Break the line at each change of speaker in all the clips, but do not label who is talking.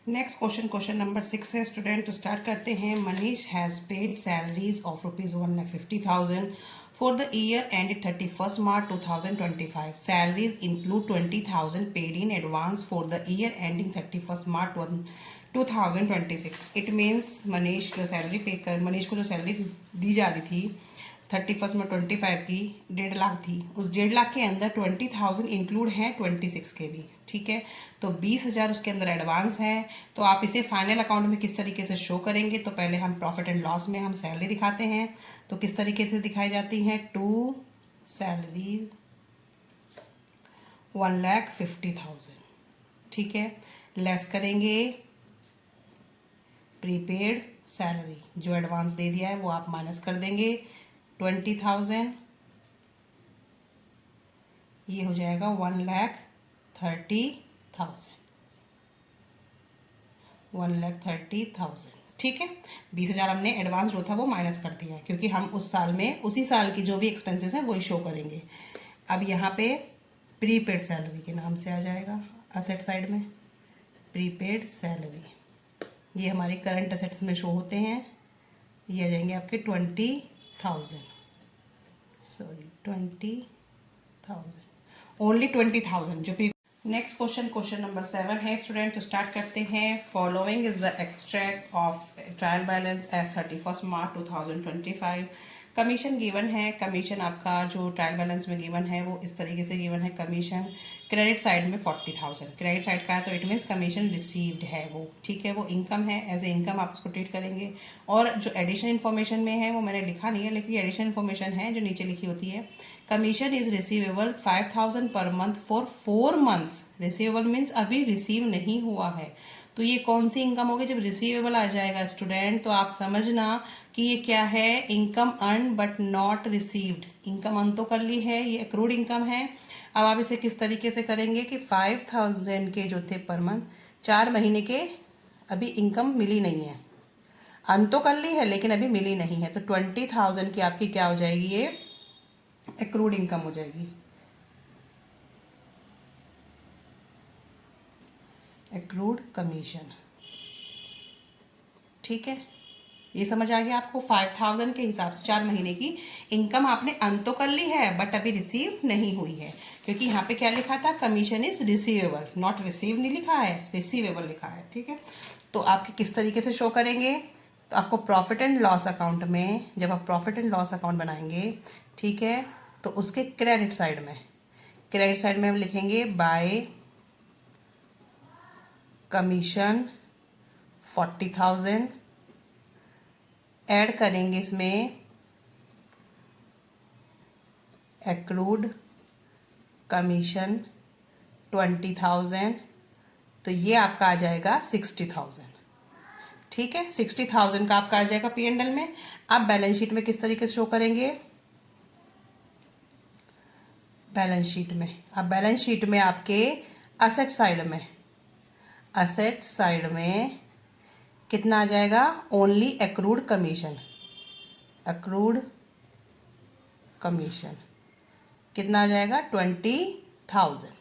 Next question number 6 है student. तो start करते हैं। Manish has paid salaries of ₹1,50,000 for the year ended 31st March 2025. Salaries include 20,000 paid in advance for the year ending 31st March 2026. It means Manish को जो salary दी जा रही थी 31st में 25 की 1.5 लाख थी। उस 1.5 लाख के अंदर 20,000 इंक्लूड है 26 के भी, ठीक है। तो 20,000 उसके अंदर एडवांस है। तो आप इसे फाइनल अकाउंट में किस तरीके से शो करेंगे? तो पहले हम प्रॉफिट एंड लॉस में हम सैलरी दिखाते हैं। तो किस तरीके से दिखाई जाती हैं? टू सैलरी 1,50,000, ठीक है। लेस करेंगे प्रीपेड सैलरी, जो एडवांस दे दिया है वो आप माइनस कर देंगे 20,000। ये हो जाएगा 1,30,000, 1,30,000, ठीक है। 20,000 हमने एडवांस जो था वो माइनस कर दिया है, क्योंकि हम उस साल में उसी साल की जो भी एक्सपेंसेस हैं वही शो करेंगे। अब यहाँ पे प्रीपेड सैलरी के नाम से आ जाएगा असेट साइड में, प्रीपेड सैलरी। ये हमारे करंट असेट्स में शो होते हैं। ये आ जाएंगे आपके 20,000, सॉरी 20,000, ओनली 20,000 जो प्री। नेक्स्ट क्वेश्चन नंबर 7 है स्टूडेंट। तो स्टार्ट करते हैं। Following is the extract of trial balance as 31st March 2025। Commission given है। कमीशन आपका जो ट्रायल बैलेंस में गिवन है वो इस तरीके से गिवन है। कमीशन क्रेडिट साइड में 40,000 क्रेडिट साइड का है, तो इट मीन्स कमीशन रिसीव्ड है वो, ठीक है। वो इनकम है, एज ए इनकम आप उसको ट्रीट करेंगे। और जो एडिशनल इन्फॉर्मेशन में है वो मैंने लिखा नहीं है, लेकिन ये एडिशनल इन्फॉर्मेशन है जो नीचे लिखी होती है। Commission is receivable 5,000 per month for 4 months। Receivable means अभी रिसीव नहीं हुआ है। तो ये कौन सी इनकम होगी? जब रिसीवेबल आ जाएगा स्टूडेंट तो आप समझना कि ये क्या है? Income earn but not received. Income earn तो कर ली है, ये एक्रूड इनकम है। अब आप इसे किस तरीके से करेंगे कि 5,000 के जो थे पर मंथ, 4 महीने के अभी इनकम मिली नहीं है। अर्न तो कर ली है लेकिन अभी मिली नहीं है, तो 20,000 की आपकी क्या हो जाएगी? ये एक्रूड इनकम हो जाएगी। एक्रूड कमीशन, ठीक है। ये समझ आ गया आपको? 5,000 के हिसाब से 4 महीने की इनकम आपने अर्न तो कर ली है बट अभी रिसीव नहीं हुई है, क्योंकि यहाँ पे क्या लिखा था? Commission is receivable, not receive नहीं लिखा है, रिसीवेबल लिखा है, ठीक है। तो आपके किस तरीके से शो करेंगे? तो आपको प्रॉफिट एंड लॉस अकाउंट में, जब आप प्रॉफिट एंड लॉस अकाउंट बनाएंगे, ठीक है, तो उसके क्रेडिट साइड में हम लिखेंगे बाय कमीशन 40,000, ऐड करेंगे इसमें एक्रूड कमीशन 20,000, तो ये आपका आ जाएगा 60,000, ठीक है। 60,000 का आपका आ जाएगा P&L में। अब बैलेंस शीट में किस तरीके से शो करेंगे? बैलेंस शीट में आपके असेट साइड में कितना आ जाएगा? ओनली एक्रूड कमीशन कितना आ जाएगा? 20,000,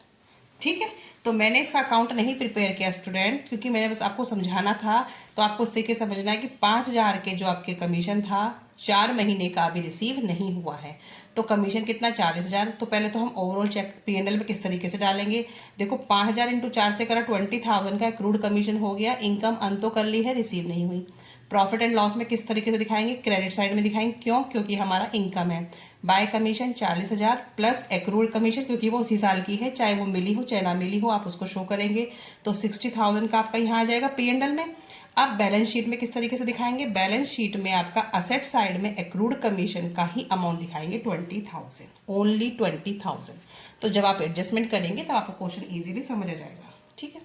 ठीक है। तो मैंने इसका अकाउंट नहीं प्रिपेयर किया स्टूडेंट, क्योंकि मैंने बस आपको समझाना था। तो आपको इस तरीके से समझना है कि 5,000 के जो आपके कमीशन था 4 महीने का अभी रिसीव नहीं हुआ है, तो कमीशन कितना? 40,000। तो पहले तो हम ओवरऑल चेक P&L में किस तरीके से डालेंगे। देखो 5,000 इंटू 4 से करा 20,000 का एक्रूड कमीशन हो गया। इनकम अर्न तो कर ली है, रिसीव नहीं हुई। प्रॉफिट एंड लॉस में किस तरीके से दिखाएंगे? क्रेडिट साइड में दिखाएंगे। क्यों? क्योंकि हमारा इनकम है। Bye commission 40,000 plus accrued commission, क्योंकि वो उसी साल की है, चाहे वो मिली हो चाहे ना मिली हो, आप उसको शो करेंगे। तो 60,000 का आपका यहाँ आ जाएगा P&L में। अब बैलेंस शीट में किस तरीके से दिखाएंगे? बैलेंस शीट में आपका असेट साइड में एक्रूड कमीशन का ही अमाउंट दिखाएंगे 20,000, ओनली 20,000। तो जब आप एडजस्टमेंट करेंगे तब आपको क्वेश्चन इजीली समझ आ जाएगा, ठीक है।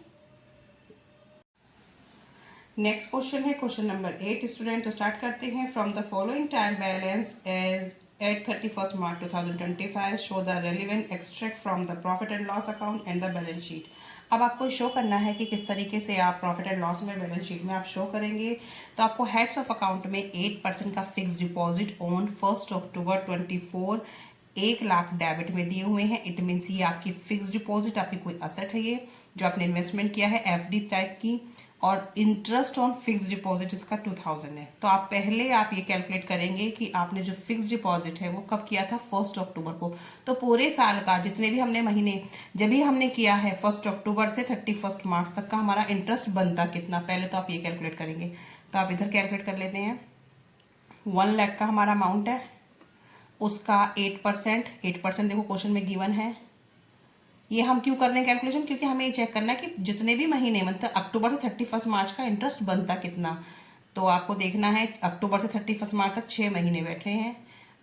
नेक्स्ट क्वेश्चन है क्वेश्चन नंबर 8 स्टूडेंट। तो स्टार्ट करते हैं। From the following trial balance as at 31st March 2025 show the relevant extract from the profit and loss account and the balance sheet। अब आपको शो करना है कि किस तरीके से आप प्रॉफिट एंड लॉस में बैलेंस शीट में आप शो करेंगे। तो आपको हेड्स ऑफ अकाउंट में 8% का fix deposit on 1 October 24 1,00,000 debit में दिए हुए हैं। इट मीन्स ये आपकी फिक्स डिपॉजिट, आपकी कोई असेट है ये जो आपने इन्वेस्टमेंट किया है एफडी टाइप की, और इंटरेस्ट ऑन फिक्स डिपॉजिट इसका 2000 है। तो आप पहले आप ये कैलकुलेट करेंगे कि आपने जो फिक्स डिपॉजिट है वो कब किया था, 1 अक्टूबर को। तो पूरे साल का जितने भी हमने महीने जब भी हमने किया है 1 अक्टूबर से 31 मार्च तक का हमारा इंटरेस्ट बनता कितना, पहले तो आप ये कैलकुलेट करेंगे। तो आप इधर कैलकुलेट कर लेते हैं। 1,00,000 का हमारा अमाउंट है, उसका 8% देखो क्वेश्चन में गिवन है। ये हम क्यों कर रहे हैं कैलकुलेशन, क्योंकि हमें ये चेक करना है कि जितने भी महीने मतलब अक्टूबर से 31 मार्च का इंटरेस्ट बनता कितना। तो आपको देखना है अक्टूबर से 31 मार्च तक 6 महीने बैठे हैं।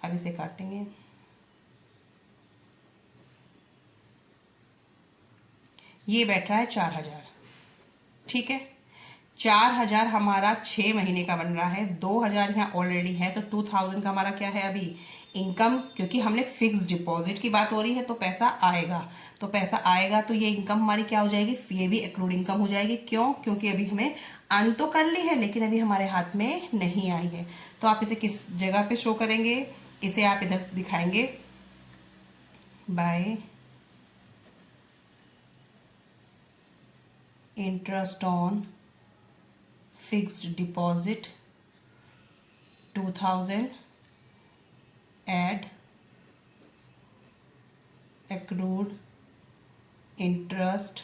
अब इसे काटेंगे, ये बैठ रहा है 4,000, ठीक है। 4,000 हमारा 6 महीने का बन रहा है, 2,000 यहाँ ऑलरेडी है, तो 2,000 का हमारा क्या है अभी इनकम, क्योंकि हमने फिक्स डिपॉजिट की बात हो रही है तो पैसा आएगा। तो पैसा आएगा तो ये इनकम हमारी क्या हो जाएगी, ये भी एक्रूड इनकम हो जाएगी। क्यों, क्योंकि अभी हमें अर्न तो कर ली है लेकिन अभी हमारे हाथ में नहीं आई है। तो आप इसे किस जगह पे शो करेंगे, इसे आप इधर दिखाएंगे by interest on fixed deposit 2000 add accrued interest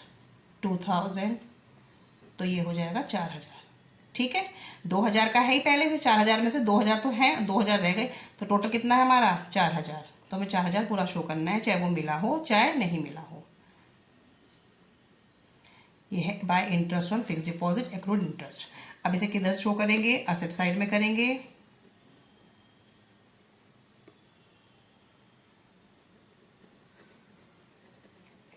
2000, तो ये हो जाएगा 4,000, ठीक है। 2,000 का है ही पहले से, 4,000 में से 2,000 तो है, 2,000 रह गए, तो टोटल कितना है हमारा 4,000। तो हमें 4,000 पूरा शो करना है, चाहे वो मिला हो चाहे नहीं मिला हो। ये है bye interest on fix deposit accrued interest. अब इसे किधर शो करेंगे, असेट साइड में करेंगे।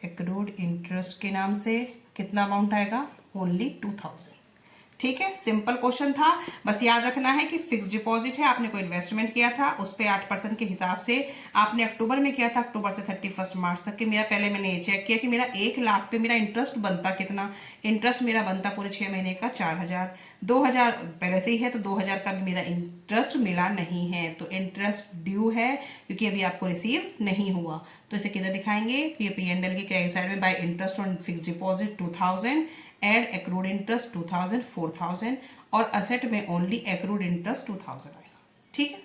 एक्रूड इंटरेस्ट के नाम से कितना अमाउंट आएगा, ओनली 2,000, ठीक है। सिंपल क्वेश्चन था, बस याद रखना है कि फिक्स डिपॉजिट है, आपने कोई इन्वेस्टमेंट किया था उस पे 8% के हिसाब से आपने अक्टूबर में किया था, अक्टूबर से 31 मार्च तक के मेरा पहले मैंने ये चेक किया कि मेरा 1,00,000 पे मेरा इंटरेस्ट बनता कितना। इंटरेस्ट मेरा बनता पूरे 6 महीने का 4,000, 2,000 पहले से ही है तो 2,000 का भी मेरा इंटरेस्ट मिला नहीं है, तो इंटरेस्ट ड्यू है क्योंकि अभी आपको रिसीव नहीं हुआ। तो इसे किधर दिखाएंगे, P&L के क्रेडिट साइड में by interest on fix deposit 2,000 add accrued interest 2,000 4,000, और असेट में ओनली एक्रूड इंटरेस्ट 2,000 आएगा, ठीक है।